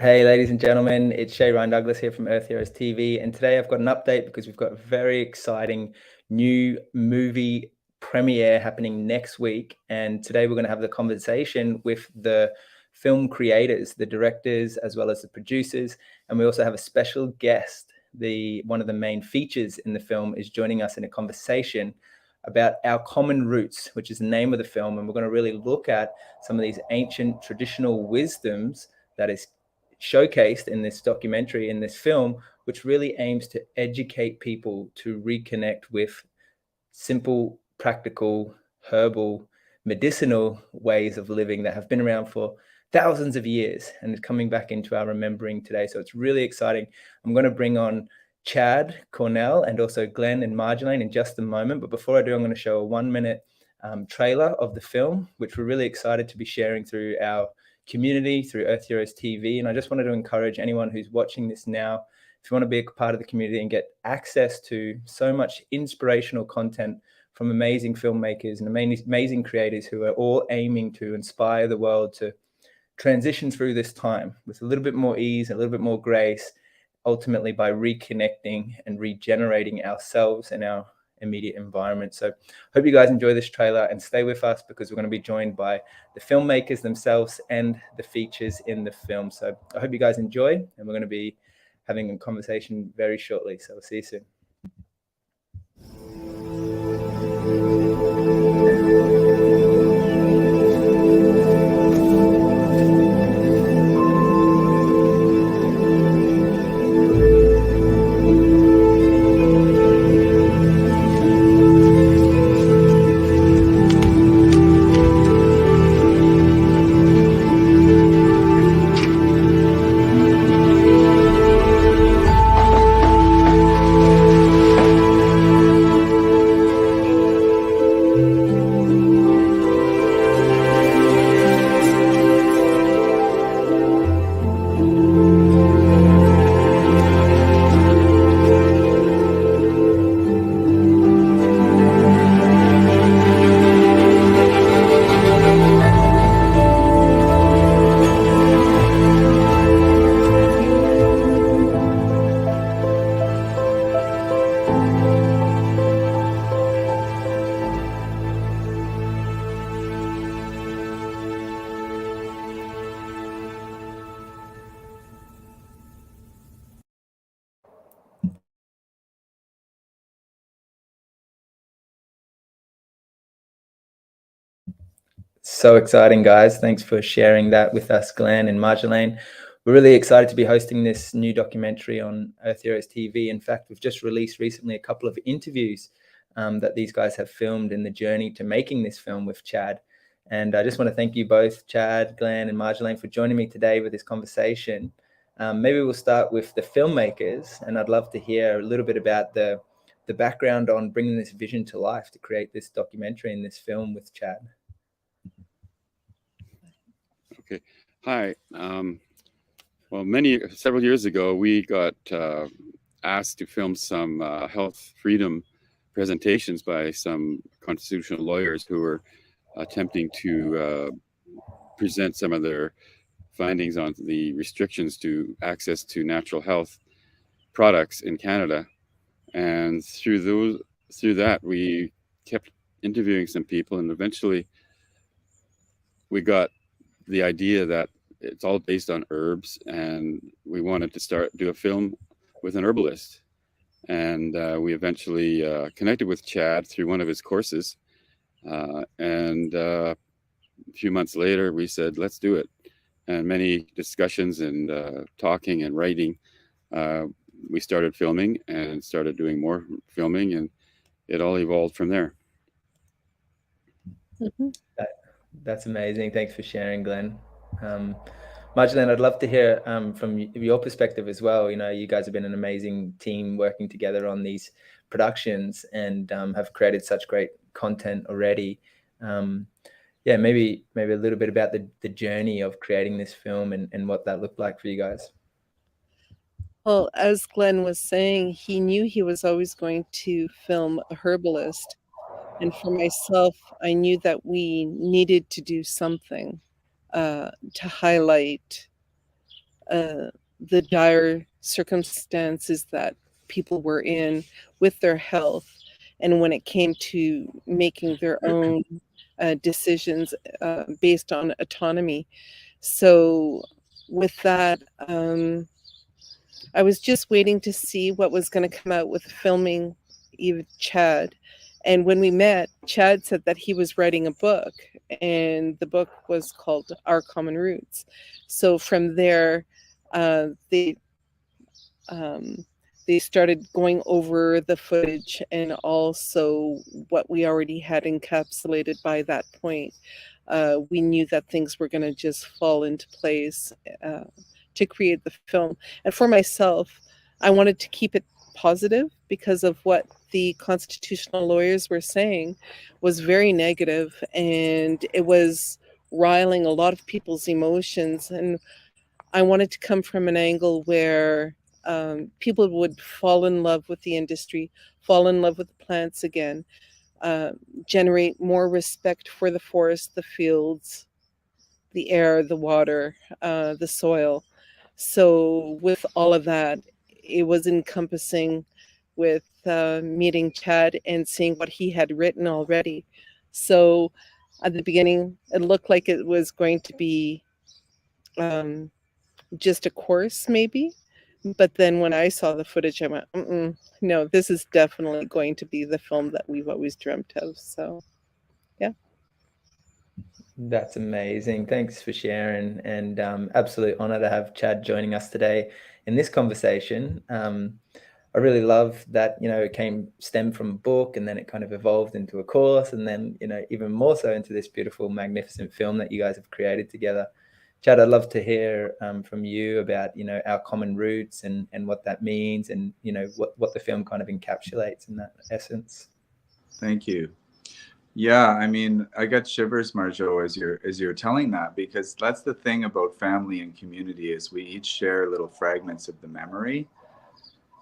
Hey, ladies and gentlemen, it's Shay Ryan Douglas here from EHTV, and today I've got an update because we've got a very exciting new movie premiere happening next week. And today we're going to have the conversation with the film creators, the directors, as well as the producers. And we also have a special guest. One of the main features in the film is joining us in a conversation about Our Common Roots, which is the name of the film. And we're going to really look at some of these ancient traditional wisdoms that is showcased in this documentary, in this film, which really aims to educate people to reconnect with simple, practical, herbal, medicinal ways of living that have been around for thousands of years and is coming back into our remembering today. So it's really exciting. I'm going to bring on Chad, Cornell, and also Glenn and Marjolaine in just a moment. But before I do, I'm going to show a 1-minute trailer of the film, which we're really excited to be sharing through our community, through Earth Heroes TV. And I just wanted to encourage anyone who's watching this now, if you want to be a part of the community and get access to so much inspirational content from amazing filmmakers and amazing creators who are all aiming to inspire the world to transition through this time with a little bit more ease, a little bit more grace, ultimately by reconnecting and regenerating ourselves and our immediate environment. So hope you guys enjoy this trailer and stay with us because we're going to be joined by the filmmakers themselves and the features in the film. So I hope you guys enjoy, and we're going to be having a conversation very shortly. So we'll see you soon. So exciting, guys. Thanks for sharing that with us, Glenn and Marjolaine. We're really excited to be hosting this new documentary on Earth Heroes TV. In fact, we've just released recently a couple of interviews that these guys have filmed in the journey to making this film with Chad. And I just want to thank you both, Chad, Glenn, and Marjolaine, for joining me today with this conversation. Maybe we'll start with the filmmakers, and I'd love to hear a little bit about the background on bringing this vision to life to create this documentary and this film with Chad. Okay. Hi. Well, several years ago, we got asked to film some health freedom presentations by some constitutional lawyers who were attempting to present some of their findings on the restrictions to access to natural health products in Canada. And through that, we kept interviewing some people, and eventually we got the idea that it's all based on herbs, and we wanted to do a film with an herbalist. And we eventually connected with Chad through one of his courses. And a few months later, we said, let's do it. And many discussions and talking and writing, we started filming and started doing more filming, and it all evolved from there. Mm-hmm. That's amazing. Thanks for sharing, Glenn. Marjolaine, I'd love to hear from your perspective as well. You know, you guys have been an amazing team working together on these productions and have created such great content already. Yeah, maybe a little bit about the journey of creating this film and what that looked like for you guys. Well, as Glenn was saying, he knew he was always going to film a herbalist. And for myself, I knew that we needed to do something to highlight the dire circumstances that people were in with their health, and when it came to making their own decisions based on autonomy. So with that, I was just waiting to see what was going to come out with filming Eve Chad. And when we met, Chad said that he was writing a book, and the book was called Our Common Roots. So from there, uh, they they started going over the footage and also what we already had encapsulated by that point. We knew that things were going to just fall into place to create the film. And for myself, I wanted to keep it positive because of what the constitutional lawyers were saying was very negative, and it was riling a lot of people's emotions. And I wanted to come from an angle where people would fall in love with the industry, fall in love with the plants again, uh, generate more respect for the forest, the fields, the air, the water, the soil. So with all of that, it was encompassing with meeting Chad and seeing what he had written already. So at the beginning, it looked like it was going to be um, just a course, maybe. But then when I saw the footage, I went, no, this is definitely going to be the film that we've always dreamt of. So, yeah. That's amazing. Thanks for sharing, and absolute honor to have Chad joining us today in this conversation. I really love that, it stemmed from a book, and then it kind of evolved into a course, and then, even more so into this beautiful, magnificent film that you guys have created together. Chad, I'd love to hear from you about, our common roots and what that means, and, what the film kind of encapsulates in that essence. Thank you. Yeah, I mean, I got shivers, Marjo, as you're telling that, because that's the thing about family and community is we each share little fragments of the memory.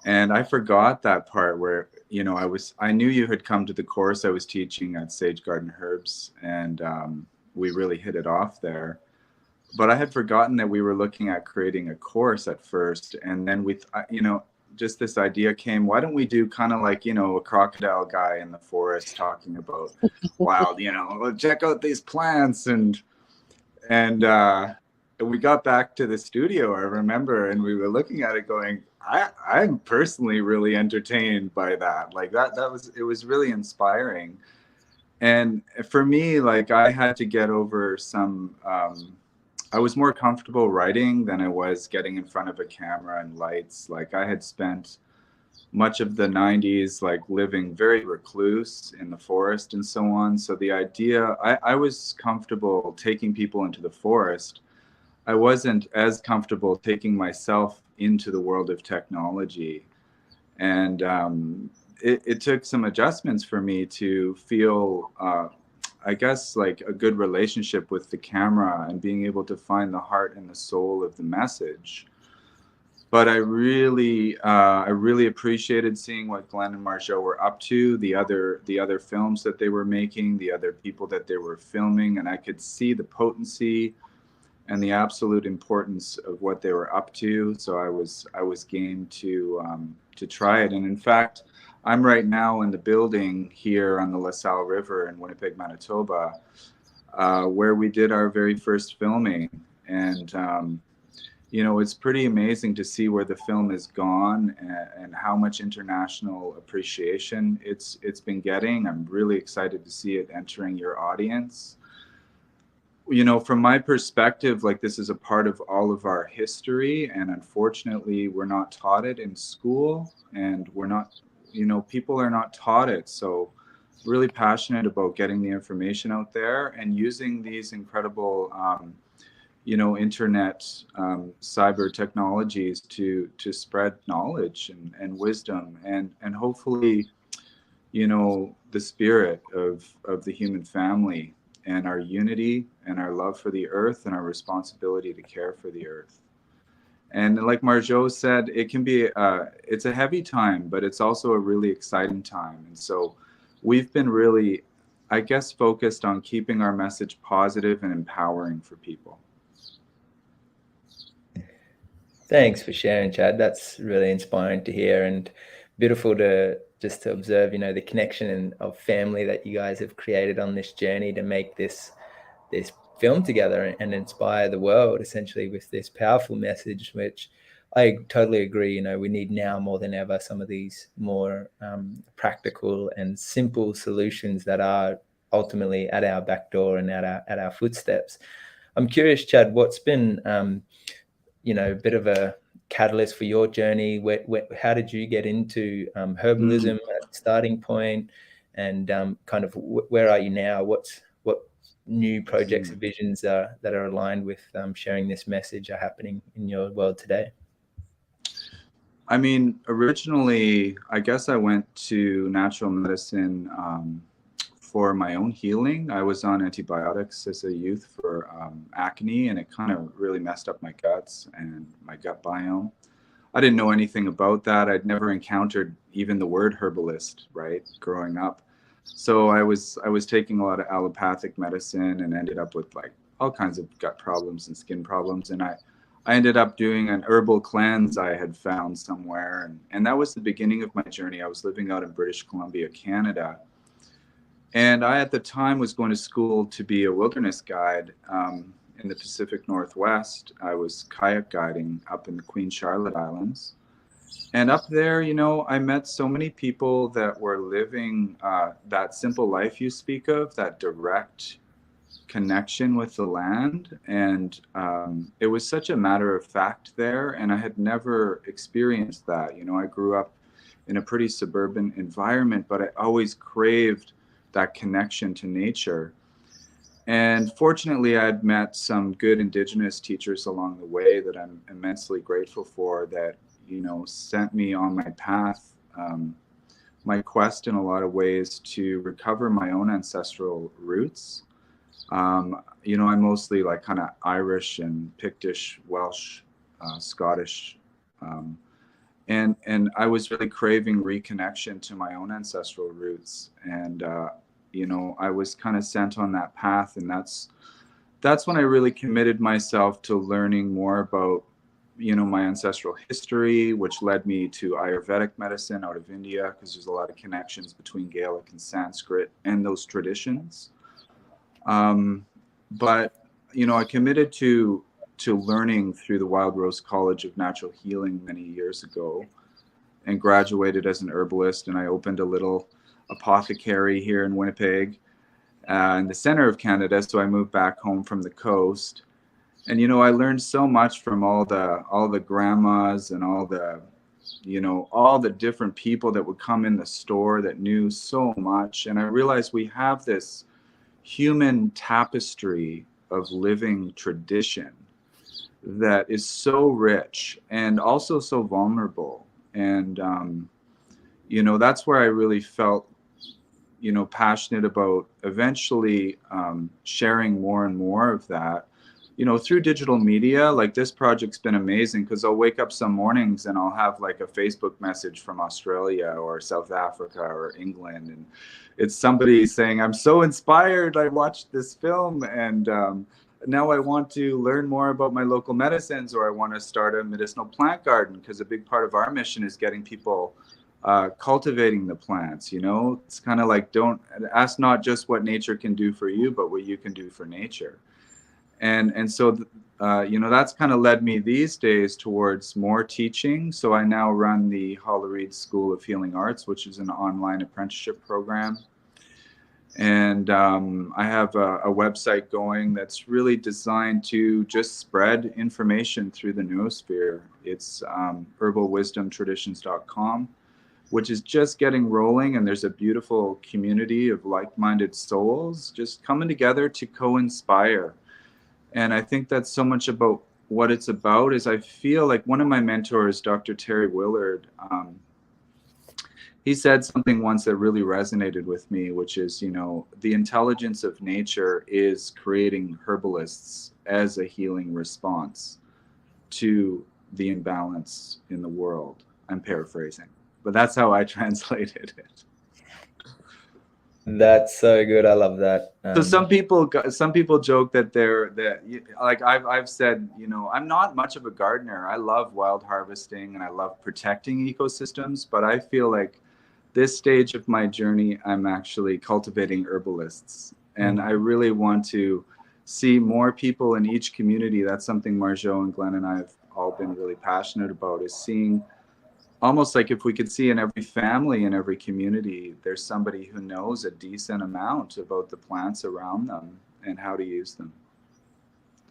And I forgot that part where, I knew you had come to the course I was teaching at Sage Garden Herbs, and we really hit it off there. But I had forgotten that we were looking at creating a course at first. And then just this idea came, why don't we do kind of like, a crocodile guy in the forest talking about wild, check out these plants. And we got back to the studio, I remember, and we were looking at it going, I'm personally really entertained by that. Like it was really inspiring. And for me, like I had to get over some, I was more comfortable writing than I was getting in front of a camera and lights. Like I had spent much of the 90s like living very recluse in the forest and so on. So the idea, I was comfortable taking people into the forest. I wasn't as comfortable taking myself into the world of technology. And it took some adjustments for me to feel I guess like a good relationship with the camera and being able to find the heart and the soul of the message. But I really appreciated seeing what Glenn and Marjo were up to, the other films that they were making, the other people that they were filming, and I could see the potency and the absolute importance of what they were up to. So I was game to try it. And in fact, I'm right now in the building here on the La Salle River in Winnipeg, Manitoba, where we did our very first filming. And, it's pretty amazing to see where the film has gone and how much international appreciation it's been getting. I'm really excited to see it entering your audience. From my perspective, like this is a part of all of our history. And unfortunately, we're not taught it in school, and we're not, people are not taught it. So really passionate about getting the information out there and using these incredible, internet, cyber technologies to spread knowledge and wisdom and hopefully, the spirit of the human family and our unity and our love for the earth and our responsibility to care for the earth. And like Marjo said, it can be, it's a heavy time, but it's also a really exciting time. And so we've been really, I guess, focused on keeping our message positive and empowering for people. Thanks for sharing, Chad. That's really inspiring to hear and beautiful to just to observe, you know, the connection of family that you guys have created on this journey to make this film together and inspire the world essentially with this powerful message, which I totally agree. You know, we need now more than ever some of these more practical and simple solutions that are ultimately at our back door and at our footsteps. I'm curious, Chad, what's been you know, a bit of a catalyst for your journey? How did you get into herbalism at the starting point, and kind of where are you now? What new projects and visions that are aligned with sharing this message are happening in your world today? I mean, originally, I guess I went to natural medicine for my own healing. I was on antibiotics as a youth for acne, and it kind of really messed up my guts and my gut biome. I didn't know anything about that. I'd never encountered even the word herbalist, right, growing up. So I was taking a lot of allopathic medicine and ended up with like all kinds of gut problems and skin problems. And I ended up doing an herbal cleanse I had found somewhere. And that was the beginning of my journey. I was living out in British Columbia, Canada. And I, at the time, was going to school to be a wilderness guide in the Pacific Northwest. I was kayak guiding up in the Queen Charlotte Islands. And up there, you know, I met so many people that were living that simple life you speak of, that direct connection with the land. And it was such a matter of fact there. And I had never experienced that. You know, I grew up in a pretty suburban environment, but I always craved that connection to nature. And fortunately, I'd met some good Indigenous teachers along the way that I'm immensely grateful for, that, you know, sent me on my path, my quest in a lot of ways to recover my own ancestral roots. You know, I'm mostly like kind of Irish and Pictish, Welsh, Scottish. And I was really craving reconnection to my own ancestral roots. And, you know, I was kind of sent on that path. And that's when I really committed myself to learning more about, you know, my ancestral history, which led me to Ayurvedic medicine out of India, because there's a lot of connections between Gaelic and Sanskrit and those traditions. But, you know, I committed to learning through the Wild Rose College of Natural Healing many years ago, and graduated as an herbalist. And I opened a little apothecary here in Winnipeg, in the center of Canada. So I moved back home from the coast. And, you know, I learned so much from all the grandmas and all the, you know, all the different people that would come in the store that knew so much. And I realized we have this human tapestry of living tradition that is so rich and also so vulnerable. And, you know, that's where I really felt, you know, passionate about eventually sharing more and more of that, you know, through digital media. Like, this project's been amazing, because I'll wake up some mornings and I'll have like a Facebook message from Australia or South Africa or England. And it's somebody saying, I'm so inspired, I watched this film, and now I want to learn more about my local medicines, or I want to start a medicinal plant garden, because a big part of our mission is getting people cultivating the plants. You know, it's kind of like, don't ask not just what nature can do for you, but what you can do for nature. And so, you know, that's kind of led me these days towards more teaching. So I now run the Hollerreid School of Healing Arts, which is an online apprenticeship program. And I have a website going that's really designed to just spread information through the noosphere. It's herbalwisdomtraditions.com, which is just getting rolling. And there's a beautiful community of like-minded souls just coming together to co-inspire. And I think that's so much about what it's about. Is I feel like one of my mentors, Dr. Terry Willard, he said something once that really resonated with me, which is, you know, the intelligence of nature is creating herbalists as a healing response to the imbalance in the world. I'm paraphrasing, but that's how I translated it. That's so good. I love that. So some people joke that like I've said, you know, I'm not much of a gardener. I love wild harvesting and I love protecting ecosystems, but I feel like this stage of my journey, I'm actually cultivating herbalists, and I really want to see more people in each community. That's something Marjo and Glenn and I have all been really passionate about, is seeing almost like if we could see in every family, in every community, there's somebody who knows a decent amount about the plants around them and how to use them.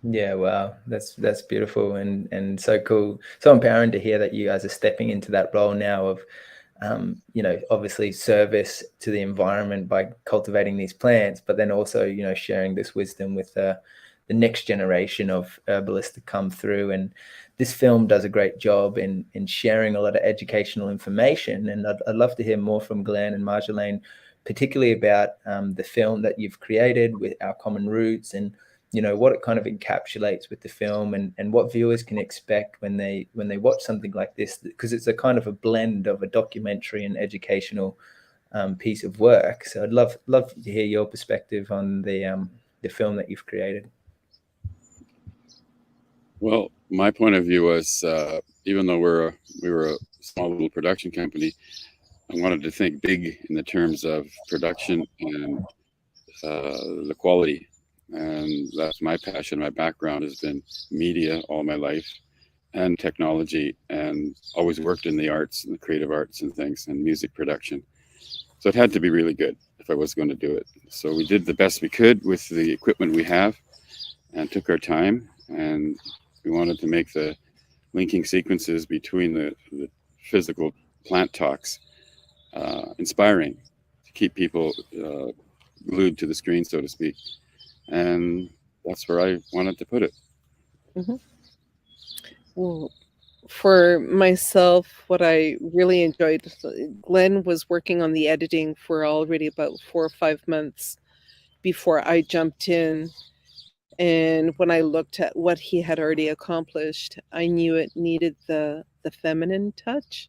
Yeah, wow, that's beautiful and so cool, so empowering to hear that you guys are stepping into that role now of, you know, obviously service to the environment by cultivating these plants, but then also, you know, sharing this wisdom with the next generation of herbalists to come through. And this film does a great job in sharing a lot of educational information. And I'd love to hear more from Glenn and Marjolaine, particularly about the film that you've created with Our Common Roots, and you know what it kind of encapsulates with the film, and what viewers can expect when they watch something like this, because it's a kind of a blend of a documentary and educational piece of work. So I'd love to hear your perspective on the film that you've created. Well, my point of view was, even though we were a small little production company, I wanted to think big in the terms of production and the quality. And that's my passion. My background has been media all my life and technology, and always worked in the arts and the creative arts and things and music production. So it had to be really good if I was going to do it. So we did the best we could with the equipment we have and took our time, and we wanted to make the linking sequences between the physical plant talks inspiring, to keep people glued to the screen, so to speak. And that's where I wanted to put it. Mm-hmm. Well, for myself, what I really enjoyed, Glenn was working on the editing for already about 4 or 5 months before I jumped in. And when I looked at what he had already accomplished, I knew it needed the feminine touch.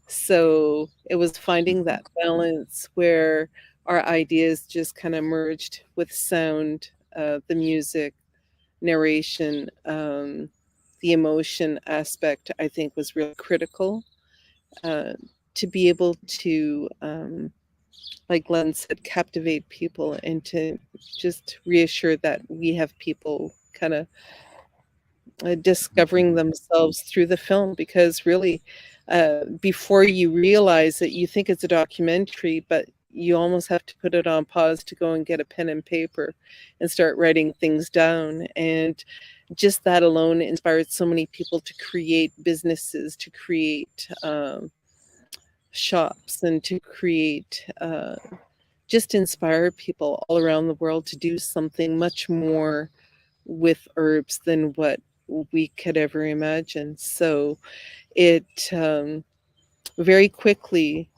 So it was finding that balance where our ideas just kind of merged with sound, the music, narration, the emotion aspect, I think was really critical, to be able to, like Glenn said, captivate people and to just reassure that we have people kind of discovering themselves through the film. Because really, before you realize it, you think it's a documentary, but you almost have to put it on pause to go and get a pen and paper and start writing things down. And just that alone inspired so many people to create businesses, to create shops, and to create just inspire people all around the world to do something much more with herbs than what we could ever imagine. So it very quickly,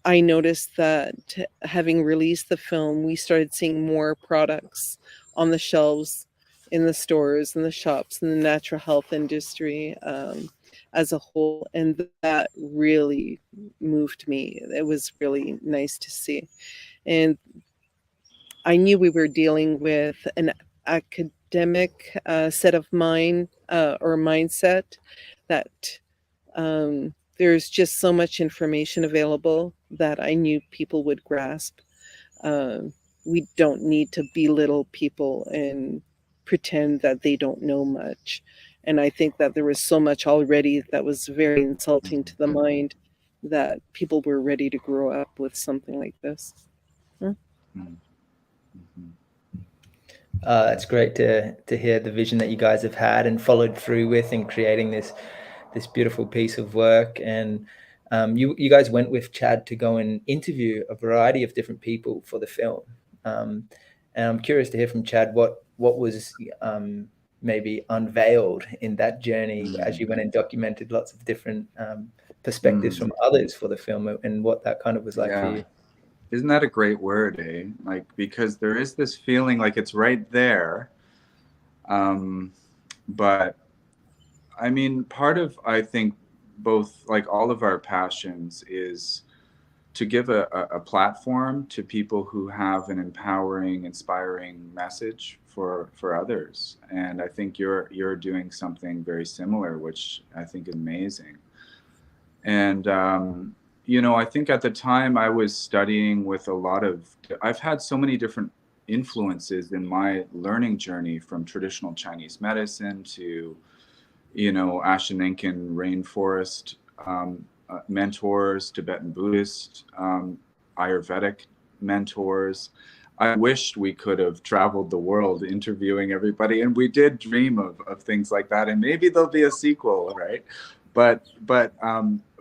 I noticed that having released the film, we started seeing more products on the shelves in the stores and the shops in the natural health industry as a whole. And that really moved me. It was really nice to see. And I knew we were dealing with an academic set of mind or mindset, that there's just so much information available that I knew people would grasp. We don't need to belittle people and pretend that they don't know much. And I think that there was so much already that was very insulting to the mind, that people were ready to grow up with something like this. It's great to hear the vision that you guys have had and followed through with in creating this beautiful piece of work. And you guys went with Chad to go and interview a variety of different people for the film. And I'm curious to hear from Chad what was maybe unveiled in that journey as you went and documented lots of different perspectives from others for the film, and what that kind of was like for you. Isn't that a great word, eh? Like, because there is this feeling like it's right there. But I mean, part of, I think, both, like all of our passions, is give a platform to people who have an empowering, inspiring message for others. And I think you're doing something very similar, which I think is amazing. And I think at the time I was studying with I've had so many different influences in my learning journey, from traditional Chinese medicine to, Ashaninkan rainforest mentors, Tibetan Buddhist, Ayurvedic mentors. I wished we could have traveled the world interviewing everybody, and we did dream of things like that, and maybe there'll be a sequel, right? But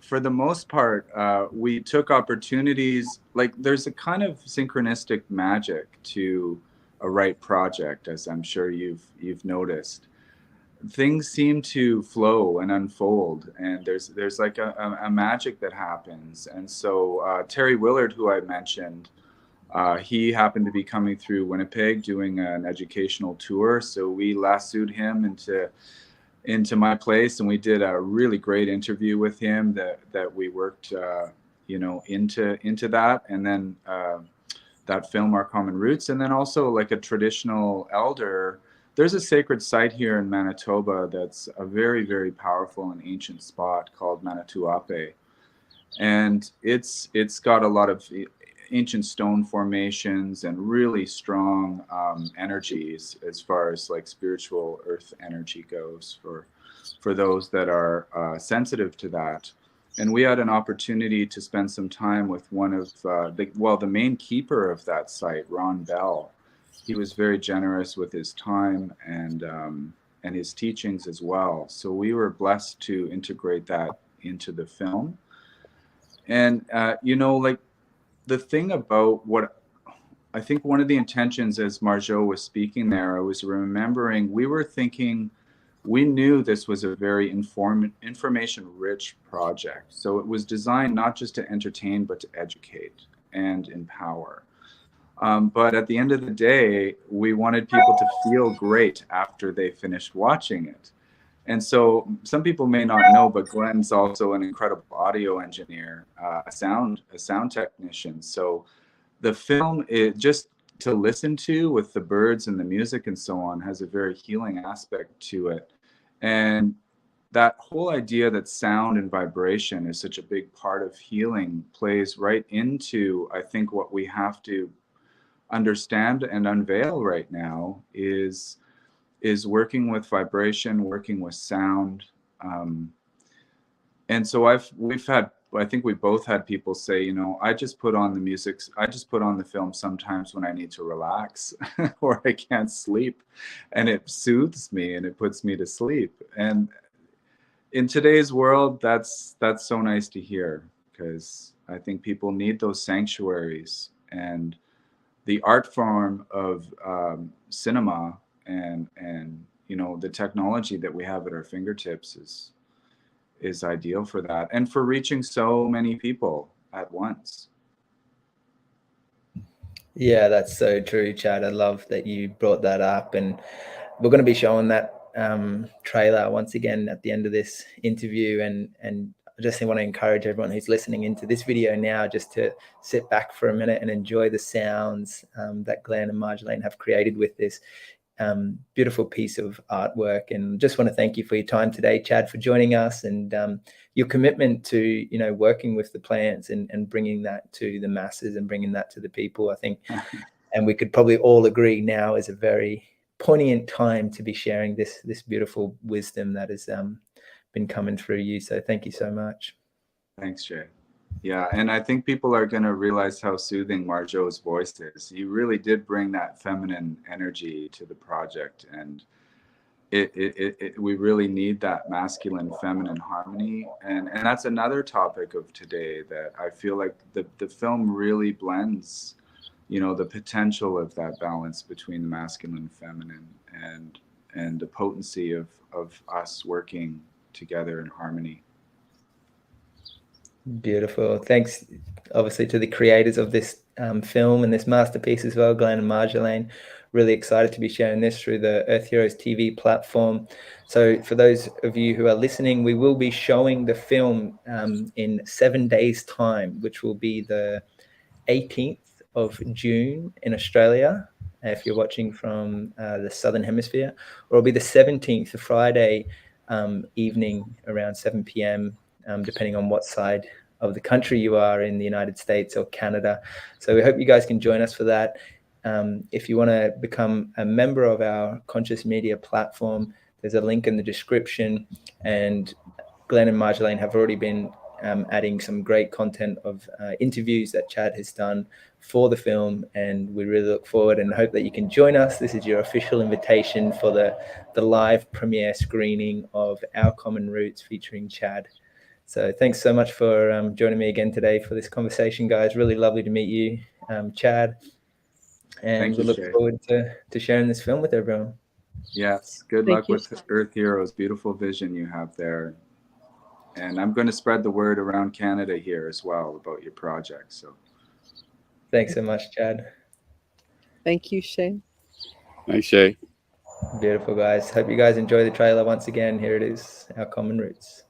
for the most part, we took opportunities. Like, there's a kind of synchronistic magic to a right project, as I'm sure you've noticed. Things seem to flow and unfold, and there's like a magic that happens. And so Terry Willard, who I mentioned, he happened to be coming through Winnipeg doing an educational tour, so we lassoed him into my place, and we did a really great interview with him that we worked into that. And then that film, Our Common Roots, and then also like a traditional elder. There's a sacred site here in Manitoba that's a very, very powerful and ancient spot called Manituape. And it's got a lot of ancient stone formations and really strong energies as far as like spiritual earth energy goes for those that are sensitive to that. And we had an opportunity to spend some time with one of the main keeper of that site, Ron Bell. He was very generous with his time and his teachings as well. So we were blessed to integrate that into the film. And like, the thing about what I think one of the intentions, as Marjo was speaking there, I was remembering, we knew this was a very information-rich project. So it was designed not just to entertain, but to educate and empower. But at the end of the day, we wanted people to feel great after they finished watching it. And so some people may not know, but Glenn's also an incredible audio engineer, a sound technician. So the film, just to listen to with the birds and the music and so on, has a very healing aspect to it. And that whole idea that sound and vibration is such a big part of healing plays right into, I think, what we have to understand and unveil right now is working with vibration, working with sound. And so I think we both had people say, I just put on the film sometimes when I need to relax or I can't sleep, and it soothes me and it puts me to sleep. And in today's world, that's so nice to hear, because I think people need those sanctuaries. And the art form of cinema and the technology that we have at our fingertips is ideal for that, and for reaching so many people at once. Yeah, that's so true, Chad. I love that you brought that up, and we're going to be showing that trailer once again at the end of this interview. And I just want to encourage everyone who's listening into this video now just to sit back for a minute and enjoy the sounds that Glenn and Marjolaine have created with this beautiful piece of artwork. And just want to thank you for your time today, Chad, for joining us, and your commitment to working with the plants and bringing that to the masses and bringing that to the people. I think and we could probably all agree now is a very poignant time to be sharing this beautiful wisdom that has been coming through you. So thank you so much. Thanks, Jay. Yeah, and I think people are going to realize how soothing Marjo's voice is. You really did bring that feminine energy to the project, and we really need that masculine feminine harmony. And that's another topic of today that I feel like the film really blends, the potential of that balance between the masculine and feminine, and the potency of us working together in harmony. Beautiful. Thanks, obviously, to the creators of this film and this masterpiece as well, Glenn and Marjolaine. really excited to be sharing this through the Earth Heroes TV platform. So for those of you who are listening, we will be showing the film in 7 days' time, which will be the 18th of June in Australia, if you're watching from the Southern Hemisphere, or it'll be the 17th, the Friday evening around 7 p.m., depending on what side of the country you are in the United States or Canada. So we hope you guys can join us for that. If you want to become a member of our Conscious Media platform, there's a link in the description, and Glenn and Marjolaine have already been adding some great content of interviews that Chad has done for the film, and we really look forward and hope that you can join us. This is your official invitation for the live premiere screening of Our Common Roots featuring Chad. So thanks so much for joining me again today for this conversation, guys. Really lovely to meet you, Chad, and we look forward to sharing this film with everyone. Yes, good luck with Earth Heroes. Beautiful vision you have there. And I'm going to spread the word around Canada here as well about your project. So thanks so much, Chad. Thank you, Shay. Thanks, Shay. Beautiful, guys. Hope you guys enjoy the trailer once again. Here it is, Our Common Roots.